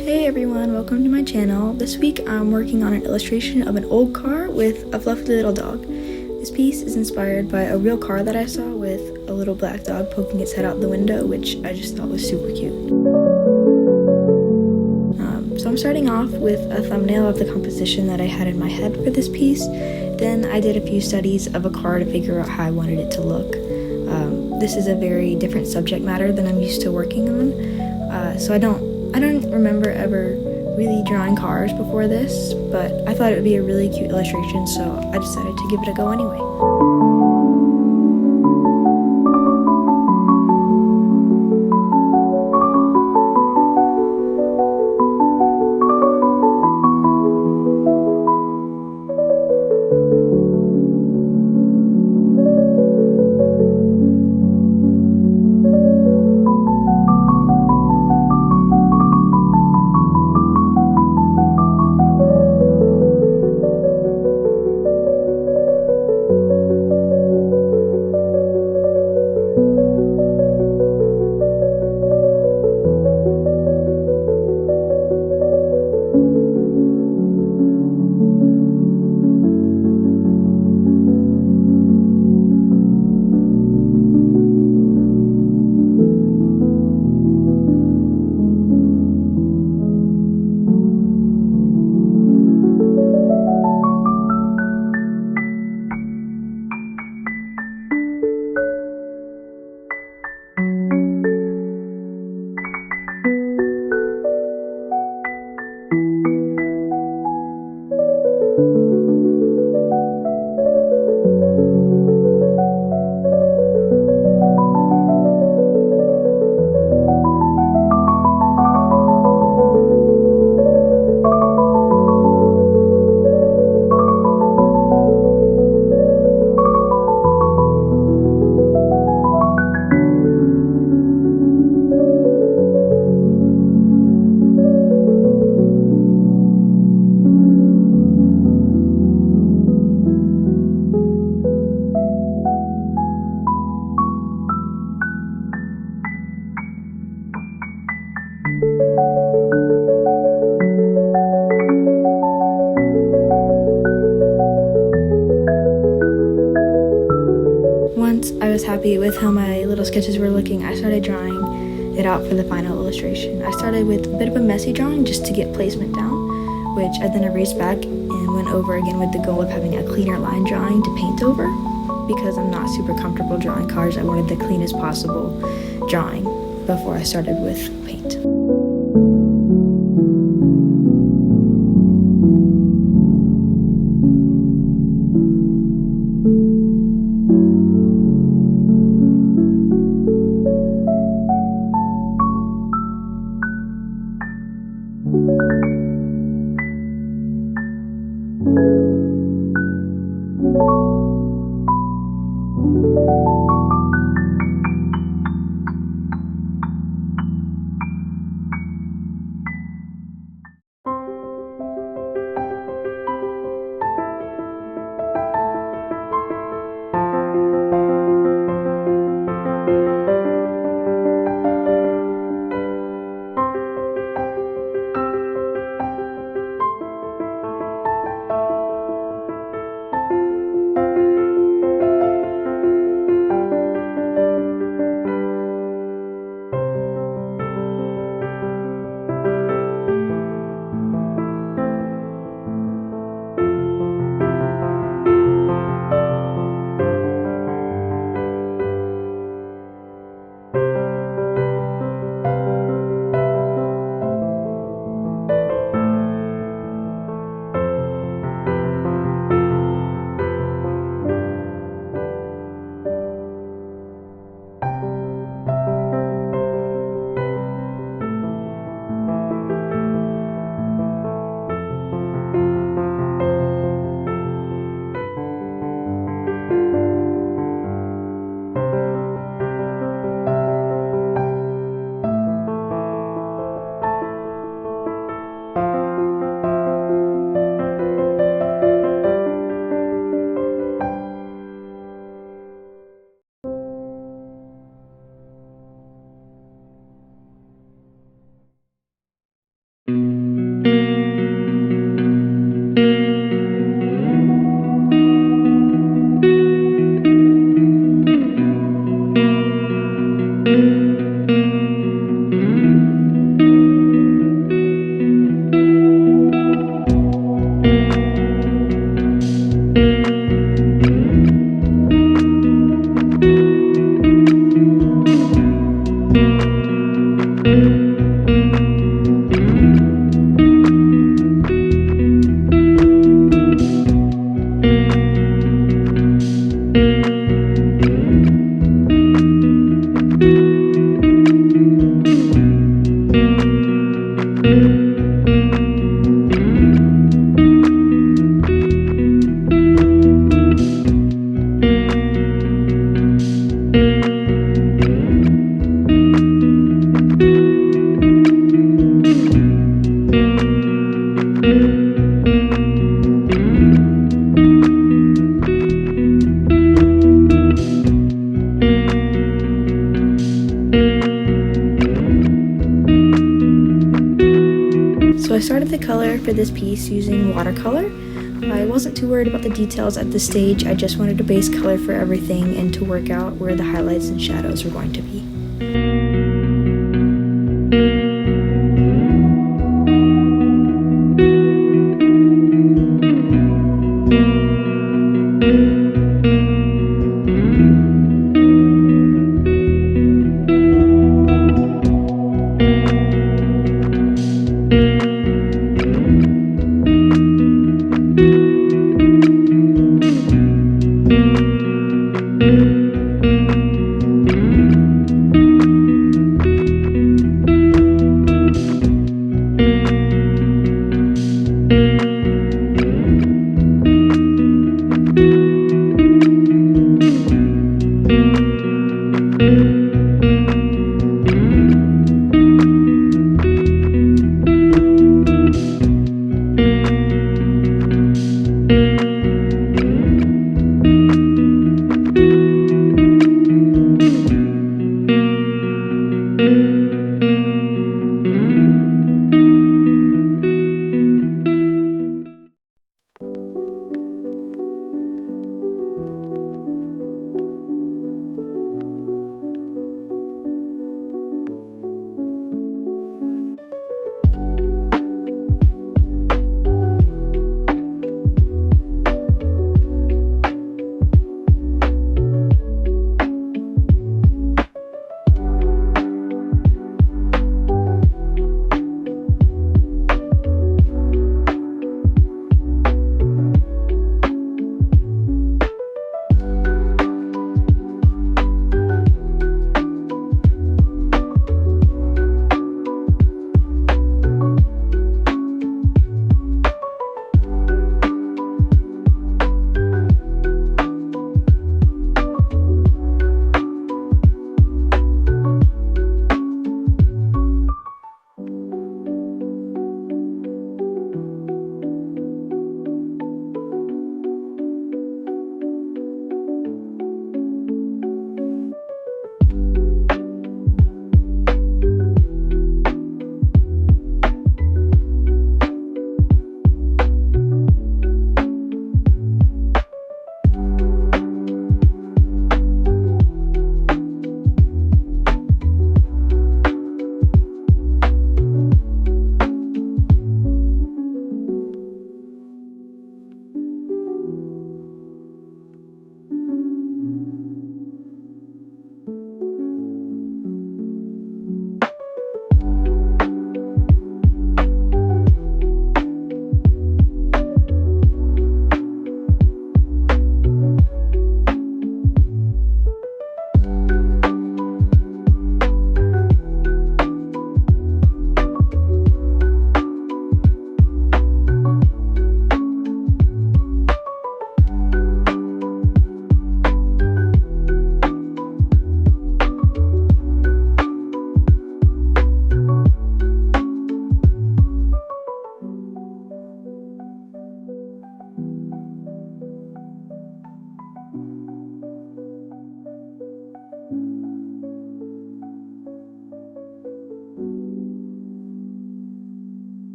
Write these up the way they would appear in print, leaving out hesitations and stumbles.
Hey everyone, welcome to my channel. This week I'm working on an illustration of an old car with a fluffy little dog. This piece is inspired by a real car that I saw with a little black dog poking its head out the window, which I just thought was super cute. So I'm starting off with a thumbnail of the composition that I had in my head for this piece. Then I did a few studies of a car to figure out how I wanted it to look. This is a very different subject matter than I'm used to working on, so I don't remember ever really drawing cars before this, but I thought it would be a really cute illustration, so I decided to give it a go anyway. Once I was happy with how my little sketches were looking, I started drawing it out for the final illustration. I started with a bit of a messy drawing just to get placement down, which I then erased back and went over again with the goal of having a cleaner line drawing to paint over. Because I'm not super comfortable drawing cars, I wanted the cleanest possible drawing before I started with paint. So I started the color for this piece using watercolor. I wasn't too worried about the details at this stage. I just wanted a base color for everything and to work out where the highlights and shadows were going to be.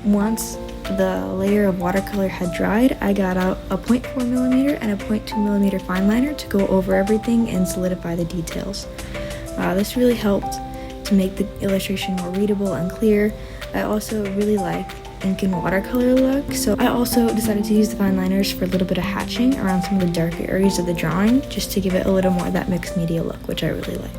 Once the layer of watercolor had dried, I got out a 0.4mm and a 0.2mm fine liner to go over everything and solidify the details. This really helped to make the illustration more readable and clear. I also really like ink and watercolor look, so I also decided to use the fine liners for a little bit of hatching around some of the darker areas of the drawing, just to give it a little more of that mixed media look, which I really like.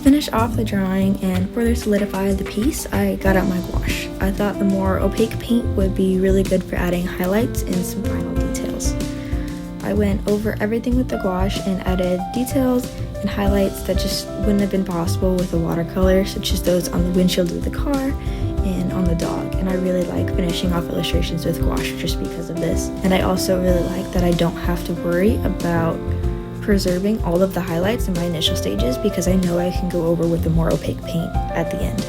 Finish off the drawing and further solidify the piece, I got out my gouache. I thought the more opaque paint would be really good for adding highlights and some final details. I went over everything with the gouache and added details and highlights that just wouldn't have been possible with a watercolor, such as those on the windshield of the car and on the dog. And I really like finishing off illustrations with gouache just because of this. And I also really like that I don't have to worry about preserving all of the highlights in my initial stages, because I know I can go over with the more opaque paint at the end.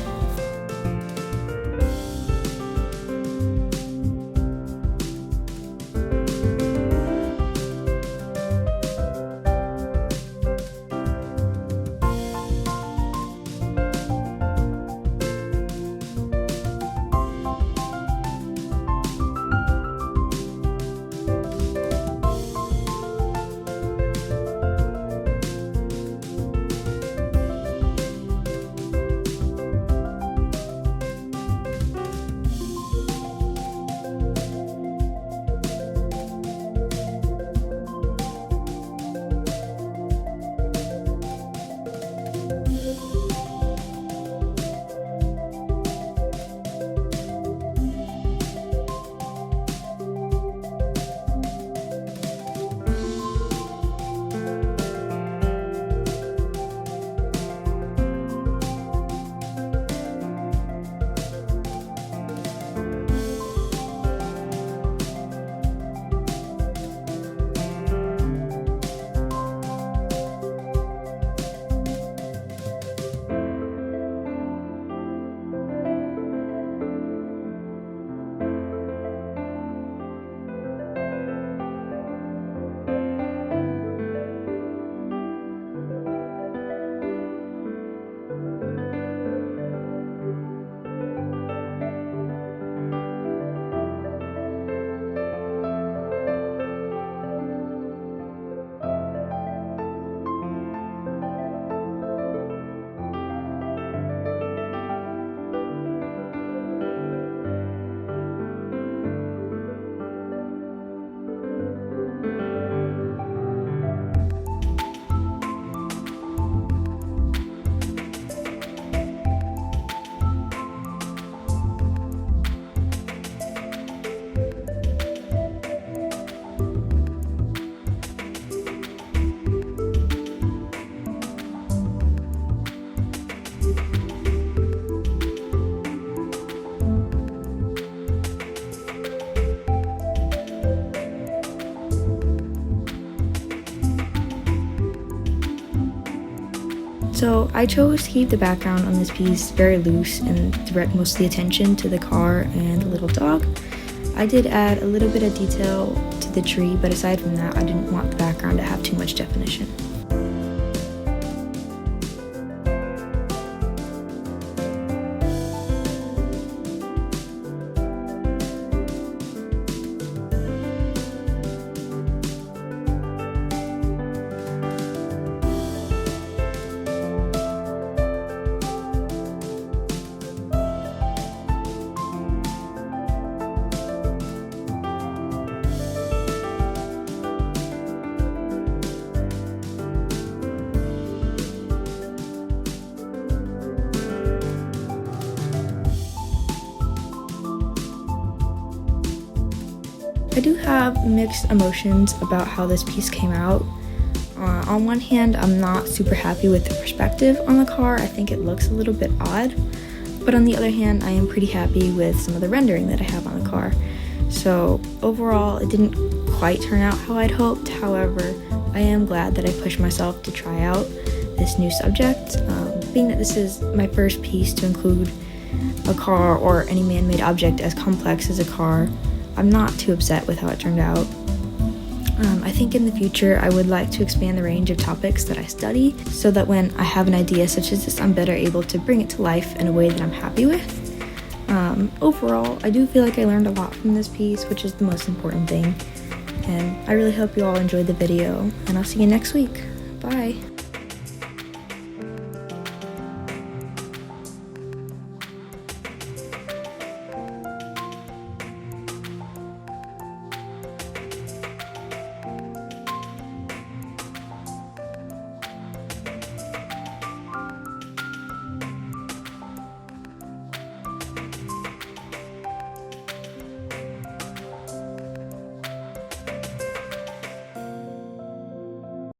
So I chose to keep the background on this piece very loose and direct most of the attention to the car and the little dog. I did add a little bit of detail to the tree, but aside from that, I didn't want the background to have too much definition. I do have mixed emotions about how this piece came out. On one hand, I'm not super happy with the perspective on the car. I think it looks a little bit odd. But on the other hand, I am pretty happy with some of the rendering that I have on the car. So overall, it didn't quite turn out how I'd hoped. However, I am glad that I pushed myself to try out this new subject. Being that this is my first piece to include a car or any man-made object as complex as a car, I'm not too upset with how it turned out. I think in the future I would like to expand the range of topics that I study so that when I have an idea such as this, I'm better able to bring it to life in a way that I'm happy with. Overall, I do feel like I learned a lot from this piece, which is the most important thing. And I really hope you all enjoyed the video, and I'll see you next week. Bye!